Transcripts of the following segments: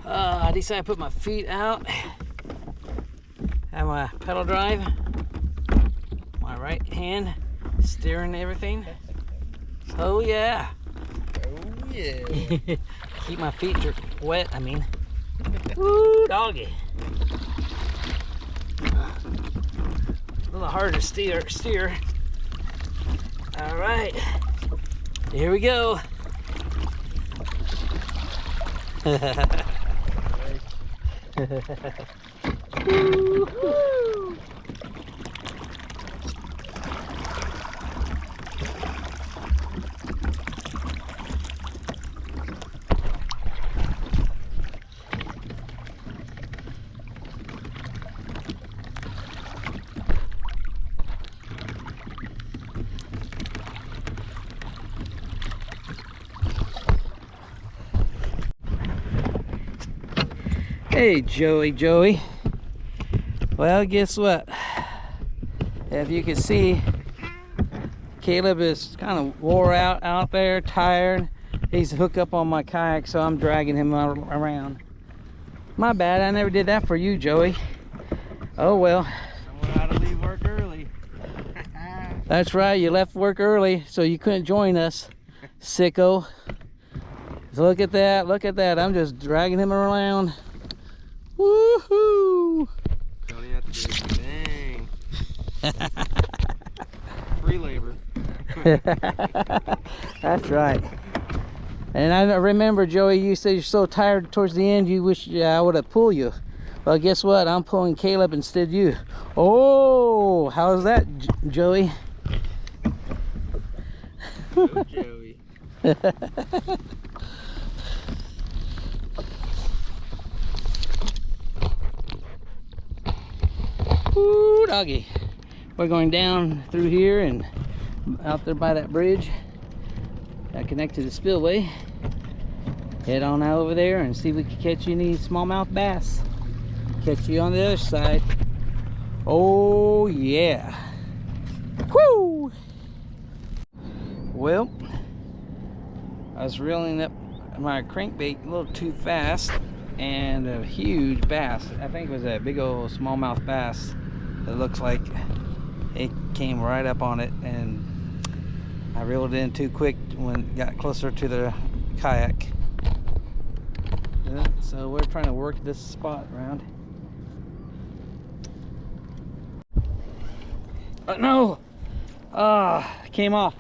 I decided to put my feet out. Have my pedal drive. My right hand steering everything. Oh yeah. Oh yeah. Keep my feet wet, I mean. Woo, doggy. A little harder to steer. All right, here we go. Woo-hoo. Hey, Joey. Well, guess what? If you can see, Caleb is kind of wore out there, tired. He's hooked up on my kayak, so I'm dragging him around. My bad, I never did that for you, Joey. Oh well. Someone had to leave work early. That's right, you left work early, so you couldn't join us, sicko. So look at that, I'm just dragging him around. Woohoo! Don't even have to do a thing. Free labor. That's right. And I remember, Joey, you said you're so tired towards the end, you wish I would have pulled you. Well, guess what? I'm pulling Caleb instead of you. Oh, how's that, Joey? Go, Joey. Ooh, doggy. We're going down through here and out there by that bridge. Got connected to the spillway. Head on out over there and see if we can catch any smallmouth bass. Catch you on the other side. Oh yeah. Woo! Well, I was reeling up my crankbait a little too fast, and a huge bass. I think it was a big old smallmouth bass. It looks like it came right up on it, and I reeled it in too quick when it got closer to the kayak. Yeah, so we're trying to work this spot around. No! It came off.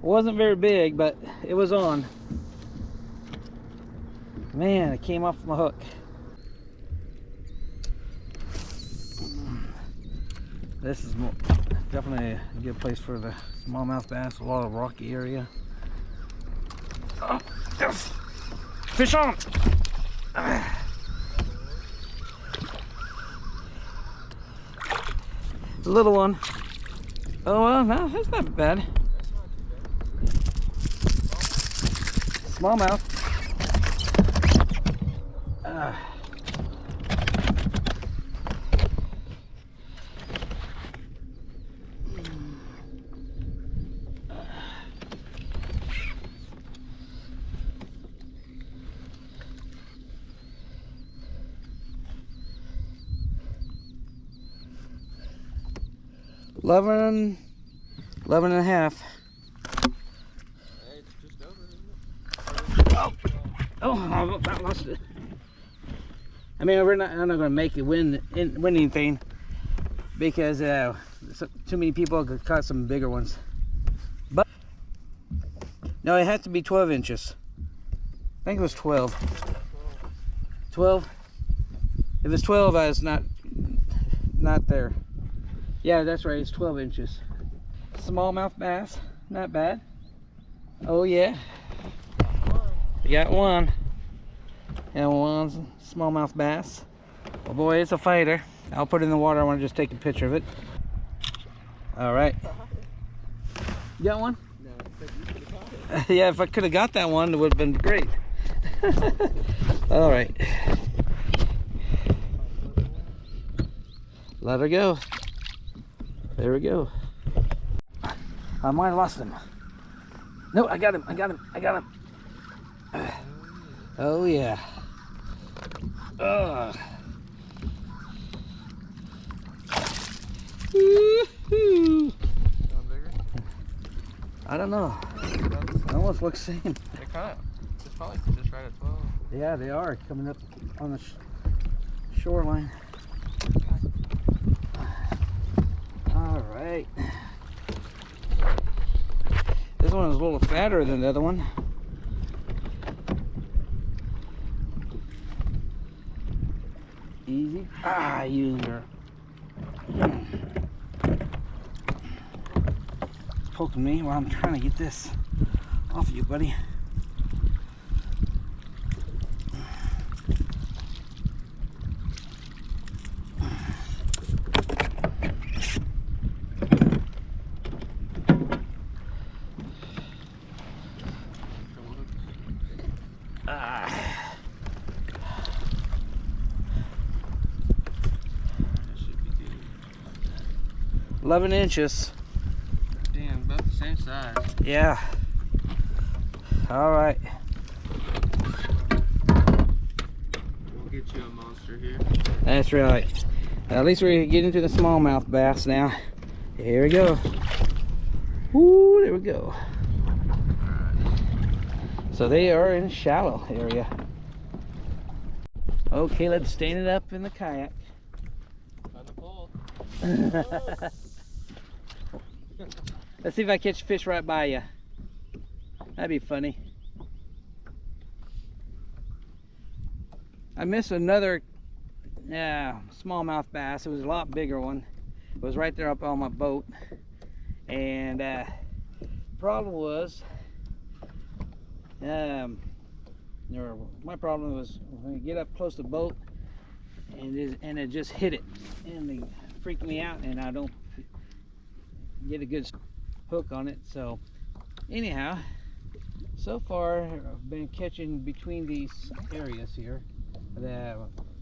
Wasn't very big, but it was on. Man, it came off my hook. This is definitely a good place for the smallmouth bass. A lot of rocky area. Oh, yes. Fish on! The little one. Oh well, no, that's not bad. Smallmouth. 11 and a half. It's just over, isn't it? Oh, I lost it. I mean, I'm not going to make it win anything because too many people could caught some bigger ones. But no, it has to be 12 inches. I think it was 12. 12. If it's 12, I was not there. Yeah, that's right. It's 12 inches. Smallmouth bass, not bad. Oh yeah, you got one. And one smallmouth bass. Oh boy, it's a fighter. I'll put it in the water. I want to just take a picture of it. All right. You got one? No, because you could have caught it. Yeah, if I could have got that one, it would have been great. All right. Let her go. There we go. I might have lost him. No, I got him. Oh yeah. Ugh. Woo-hoo. Bigger? I don't know. It almost looks the same. They're kind of, it's probably just right at 12. Yeah, they are coming up on the shoreline. All right. This one is a little fatter than the other one. Easy. Ah, you are poking me while I'm trying to get this off you, buddy. Ah. 11 inches. Damn, about the same size. Yeah. All right. We'll get you a monster here. That's right. At least we're getting to the smallmouth bass now. Here we go. Woo, there we go. So they are in a shallow area. Okay, let's stand it up in the kayak. On the pole. Let's see if I catch a fish right by you. That'd be funny. I missed another smallmouth bass. It was a lot bigger one. It was right there up on my boat. And problem was, my problem was when you get up close to the boat and it just hit it, and it freaked me out, and I don't get a good hook on it. So anyhow, so far I've been catching between these areas here.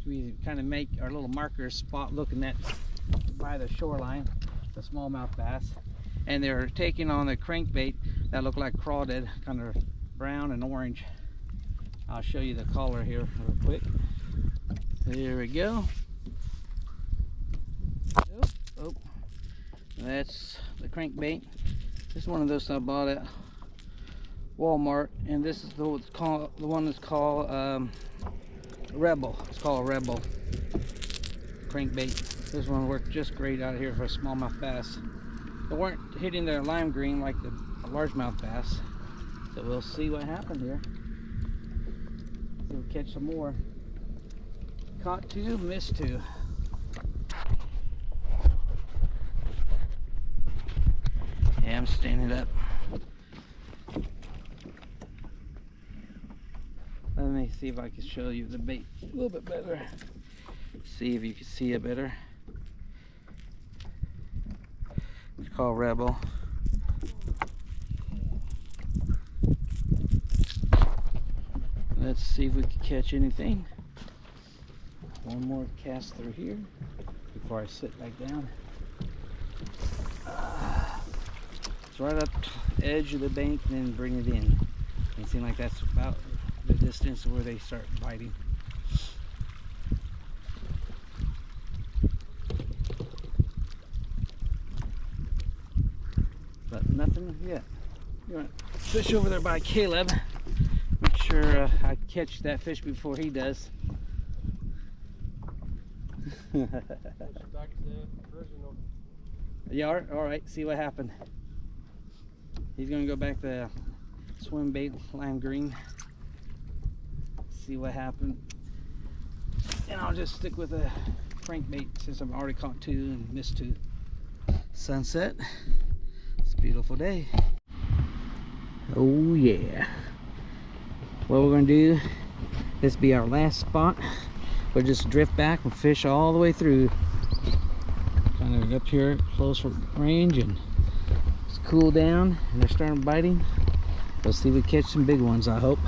We kind of make our little marker spot looking at by the shoreline, the smallmouth bass, and they're taking on the crankbait that look like crawdad, kind of brown and orange. I'll show you the color here real quick. There we go. Oh, that's the crankbait. This is one of those I bought at Walmart, and this is the one that's called Rebel. It's called a Rebel crankbait. This one worked just great out here for a smallmouth bass. They weren't hitting their lime green like the largemouth bass, so we'll see what happened here. See if we'll catch some more. Caught two, missed two. Yeah, I'm standing up. Let me see if I can show you the bait a little bit better. See if you can see it better. It's called Rebel. Let's see if we can catch anything. One more cast through here before I sit back down. It's right up the edge of the bank, and then bring it in. It seems like that's about the distance where they start biting. But nothing yet. You want to fish over there by Caleb. Make sure I catch that fish before he does. Back to the original. You are? Alright, see what happened. He's going to go back to swim bait, lime green. See what happened. And I'll just stick with a crankbait since I've already caught two and missed two. Sunset. It's a beautiful day. Oh yeah. What we're going to do, this be our last spot. We'll just drift back and fish all the way through. Kind of up here close range, and it's cool down, and they're starting biting. Let's see if we catch some big ones, I hope.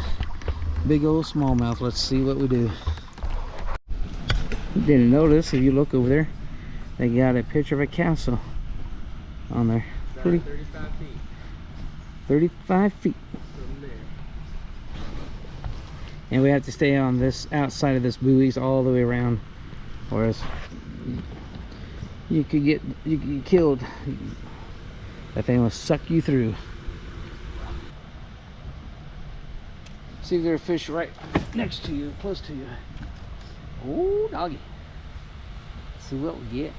Big old smallmouth. Let's see what we do. You didn't notice, if you look over there, they got a picture of a castle on there. 35 feet. 35 feet. From there. And we have to stay on this outside of this buoys all the way around, or else you could get killed. That thing will suck you through. See if there's a fish right next to you, close to you. Oh, doggy. Let's see what we get.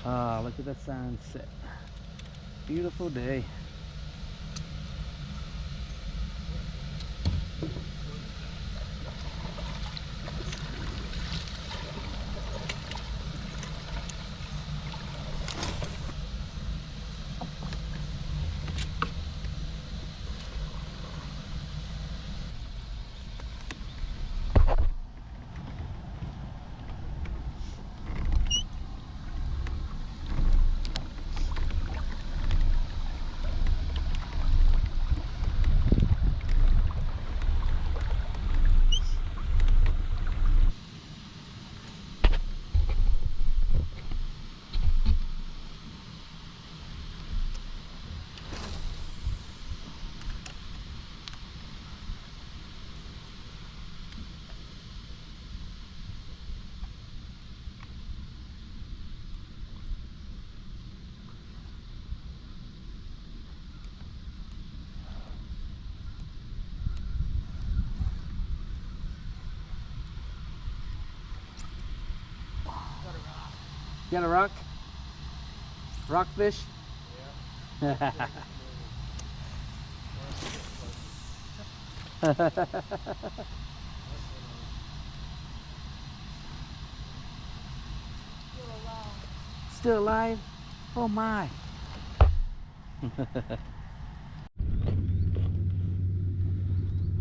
Ah, look at the sunset. Beautiful day. You got a rock? Rockfish? Yeah. Still alive? Oh my.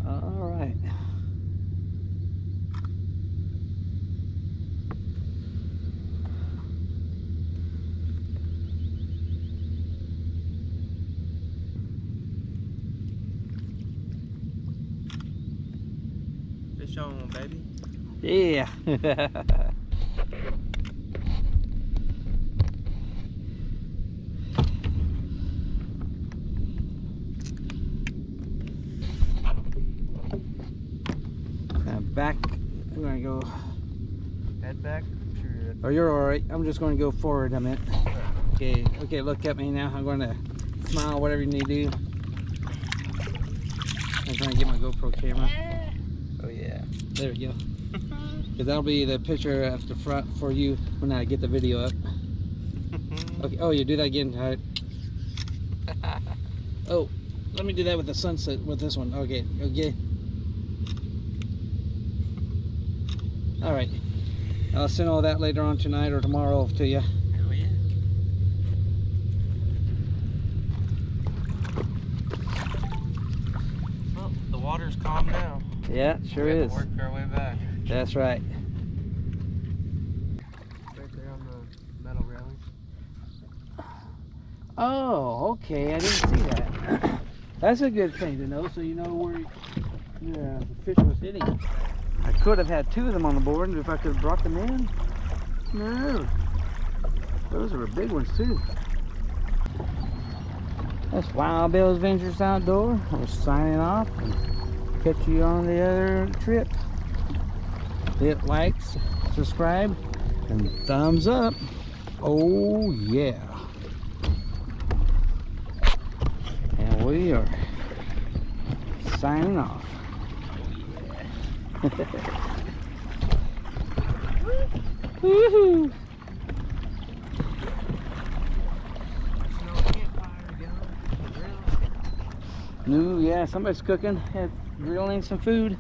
All right. Fish on, baby. Yeah. Back. I'm gonna go. Head back. Sure. Oh, you're all right. I'm just going to go forward a minute. Okay. Okay. Look at me now. I'm going to smile. Whatever you need to do. I'm trying to get my GoPro camera. Oh yeah. There we go. Because that'll be the picture at the front for you when I get the video up. Okay. Oh, you do that again. All right. Oh, let me do that with the sunset with this one. Okay. Okay. All right. I'll send all that later on tonight or tomorrow to you. Oh yeah. Well, the water's calm now. Yeah, it sure we have is. to work our way back. That's right. Right there on the metal railing. Oh, okay. I didn't see that. That's a good thing to know, so you know where the fish was hitting. I could have had two of them on the board if I could have brought them in. No. Those are big ones too. That's Wild Bill's Ventures Outdoor. We're signing off and catch you on the other trip. Hit like, subscribe, and thumbs up. Oh yeah. And we are signing off. Woohoo! No, yeah, somebody's cooking, grilling some food.